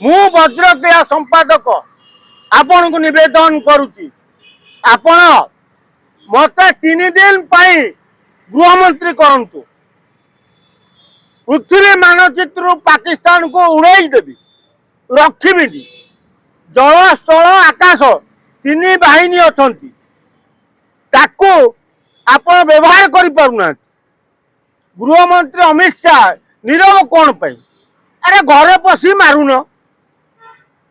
मु वज्रक्रिया संपादक आपण को निवेदन करुच्ची आपण मत 3 दिन गृहमंत्री करंतु पृथ्वी मानचित्र पाकिस्तान को उड़ाई देवी रखी जल स्थल आकाश 3 बाहिनी अच्छा ताकू आपण व्यवहार कर पारुना गृहमंत्री अमित शाह नीरव कौन पाई अरे घरे पशी मारुन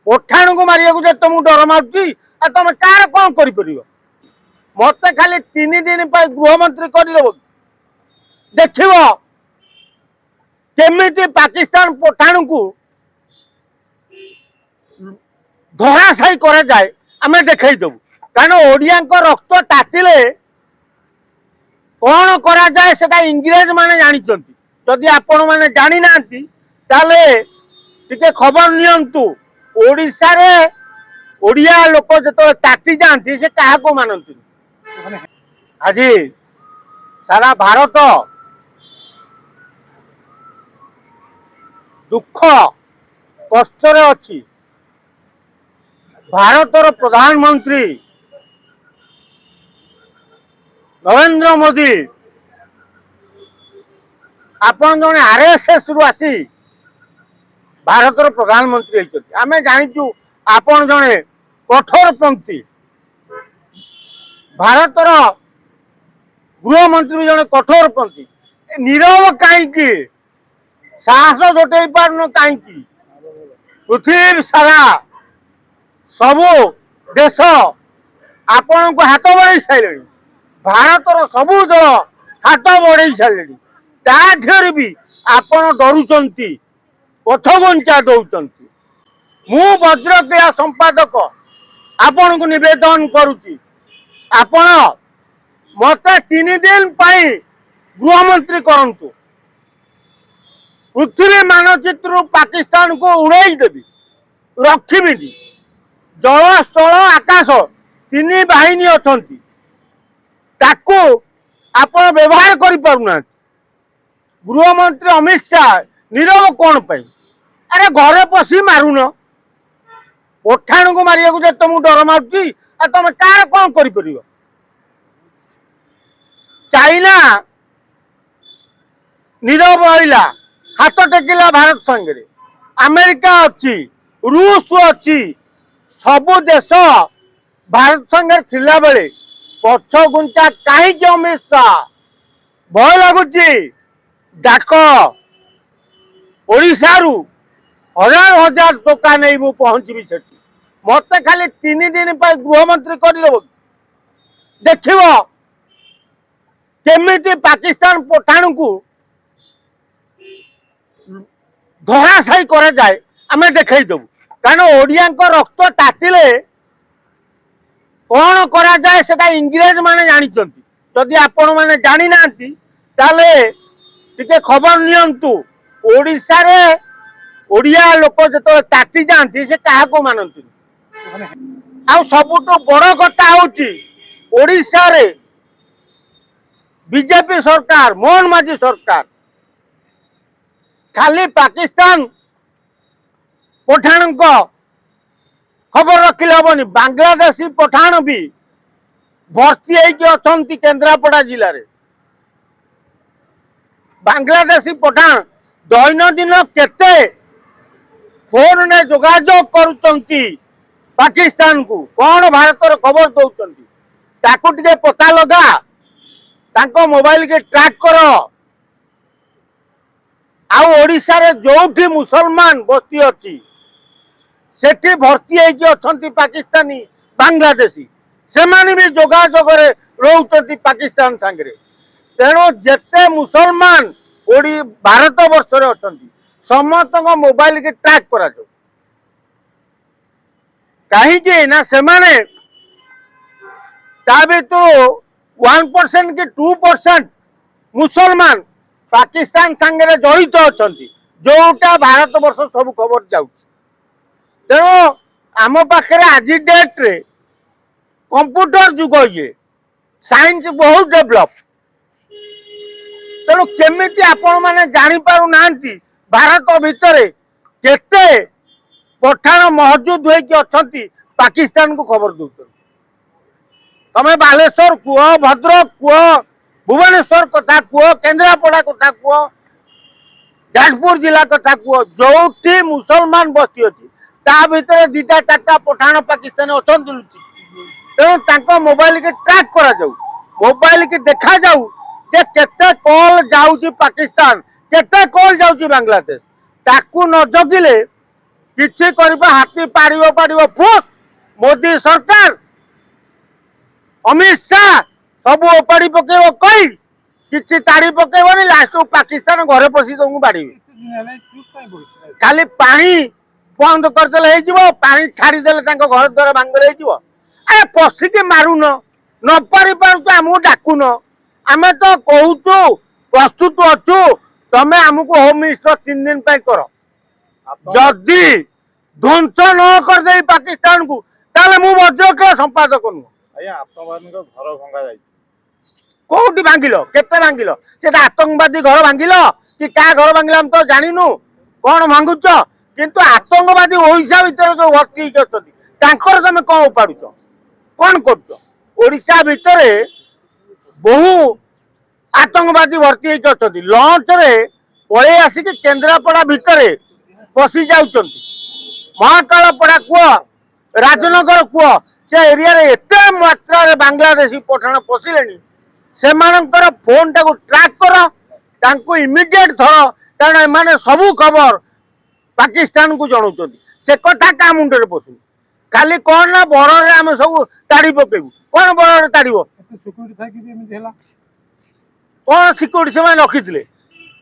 पठाण को मारिया को तुमको डर मारुची तुम कार कौन कर मत खाली 3 दिन गृहमंत्री कर देख केमिति पाकिस्तान पठाण को धराशायी करा जाए आमे देखई देबू कारण ओडिया रक्त तातिले कौन करा जाए सेटा इंग्रेज माने जानी जदि आपण माने जानी नांती ताले टिके खबर नियंतु ओडिसा रे ओडिया लोक जतो ताती जानती से काहा को मानंती आज सारा भारत दुख कष्ट रे अछि भारतर प्रधानमंत्री नरेंद्र मोदी आपण जने आरएसएस रु आसी भारतर प्रधानमंत्री होती आमे जानिचु आपण जने कठोरपंथी भारतर गृहमंत्री जने कठोरपंथी नीरव कहीं साहस जोटे पारन कहीं पृथ्वी सारा सबु देश आपण को हाथ बढ़ाई सारे भारतर सबु दल हाथ बढ़ाई सारे तार भी आपण डरुंच पथगुंचा दौरान मु वज्रक्रिया संपादक आपण को निवेदन करुच्ची आपण मत 3 दिन गृहमंत्री करंतु पृथ्वी मानचित्र पाकिस्तान को उड़ाई देवी रखी जल स्थल आकाश 3 बाहिनी अच्छा ताकू आपण व्यवहार कर पारुना गृहमंत्री अमित शाह नीरव कौन पाई अरे घरे पशी मारुन पठाण को मारिया को तुमको डर मारुची तुम कार कौन कर चाइना नीरव रहा हाथ टेकिला भारत संगे अमेरिका अच्छी रूस अच्छी सबु देश भारत संगे थिला बेले पछगुंचा कहीं अमित शाह भय लगुच डाक ओडिशा रु हजार हजार टोका नहीं मु पहुंची से मत खाली 3 दिन गृहमंत्री कर देख केमिति पाकिस्तान पठाण को धराशायी करा जाए आमे देखई देबू कारण ओडिया रक्त तातिले कौन करा जाए सेटा इंग्रेज माने जानी जदि आपण माने जानी नांती ताले टिके खबर नियंतु ओडिसा रे ओडिया लोक जतो ताती जानती से काहा को मानंती आ सबुठो बड़ कथा होची ओडिसा रे बीजेपी सरकार मोहन माझी सरकार खाली पाकिस्तान पठाण को खबर रखिले हेबनी बांग्लादेशी पठाण भी भर्ती होती केन्द्रापड़ा जिले में बांग्लादेशी पठाण दैनंदिन केते फोन ने जोगाजोग करुचंती पाकिस्तान को कौन भारतर खबर दौरान ताकू टिके पता लगा तांको मोबाइल के ट्रैक कर ओडिशा रे जोठी मुसलमान बस्ती अच्छी सेठी भर्ती होती पाकिस्तानी बांग्लादेशी से भी जोगाजोग रोचती पाकिस्तान सांगे तेणु जेते मुसलमान ओडी भारत वर्ष अच्छा समस्त मोबाइल के ट्रैक करा कहीं ना से तो 1% कि 2% मुसलमान पाकिस्तान सांगे जड़ित अच्छा जोटा भारत वर्ष सब खबर जाऊँ तेणु आम पाखे आज डेट रे कंप्यूटर जुग ये साइंस बहुत डेभलप तेणु केमिति आपण माने जानी पारु नांती भारत भितर केते पठाण महजूद होती पाकिस्तान को खबर दौ तमें बालेश्वर कुह भद्रक कुह भुवनेश्वर कथा कुह केन्द्रापड़ा कथा कुह जाजपुर जिला कथा कुह जो मुसलमान बस्ती अच्छी ता भितर दीटा चार्टा पठाण पाकिस्तान अच्छा तेणु मोबाइल के ट्रैक करा जाऊ मोबाइल की देखा जाऊ जे केते कॉल जाउची पाकिस्तान केते कॉल जाउची बांग्लादेश ताकू न जगिले किछि करबा हाथी पाड़िबो फुक मोदी सरकार अमित शाह सब ओपाड़ी पकेबो कई किछि ताड़ी पकेबोनी लास्ट पाकिस्तान घरे पसी तुमको बाड़ीबे खाली पानी बंद करदेले हे जिवो पानी छाड़ी देले तांको घर द्वार भांगले हे जिवो अरे पसिके मारुन न पारि पारु हमको डाकुन आमे तो कहूचु प्रस्तुत अच्छु तमे हमको होम मिनिस्टर 3 दिन पे कर जदि ध्वंस न कर दे पाकिस्तान को ताले मु वज्रक संपादक नु आया आतंकवादी घर भंगा जाई कोठी भांगिलो केते भांगिलो सेटा आतंकवादी घर भांगिलो कि का घर भांगिला हम तो जानिनु कोन भांगुच किंतु आतंकवादी ओडिशा भीतर जो भर्ती करछथि तांकर तमे कोन उपाडुछ कोन करछ ओडिशा भीतर बहु आतंकवादी भर्ती होती लंच रे पड़े आसिक केन्द्रापड़ा भितर पशि जाउछंती महाकालपड़ा कुह राजनगर कुह से एरिया रे एते मात्रा रे बांग्लादेशी पठाण पशिलेनी सेमानकर फोन टाको ट्रैक कर तांको इमिडिएट धर कारण एमाने सबू खबर पाकिस्तान को जणाउछंती से कथा का मुंडे पशु खाली कौन ना बड़े आम सब ताड़ी पकेबू कौन बड़े ताड़ब कौन सिक्यूरीटी से रखी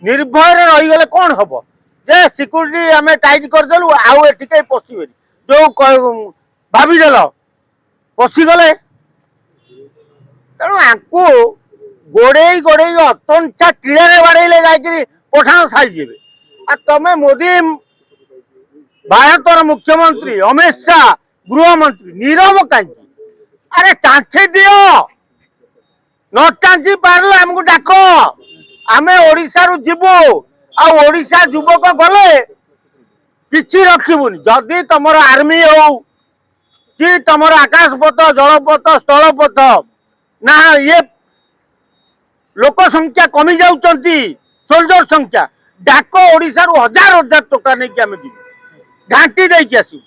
निर्भय रहीगले कौन हम जे सिक्यूरीटी आम टाइट करदेलु आउ एटी कहीं पशे जो भाविदेल पशिगले तेणु आपको गोड़े गोड़े अतंचा क्रीड़ा बाड़े जाकि पठाण साइजे आ तमें मोदी भारतर मुख्यमंत्री अमित शाह गृहमंत्री नीरव कहीं अरे चांची दियो न चांची पारल आमको डाक आम ओडिशा रु जीवु आ ओडिशा युवक गले किछि रखिबुनी जदि तमर आर्मी हो कि तमर आकाशपथ जलपथ स्थलपथ ना ये लोक संख्या कमी जाउचंती सोल्जर संख्या डाक ओडिशा रु हजार हजार टका नहीं कि आम जीवु घाटी देकी आसू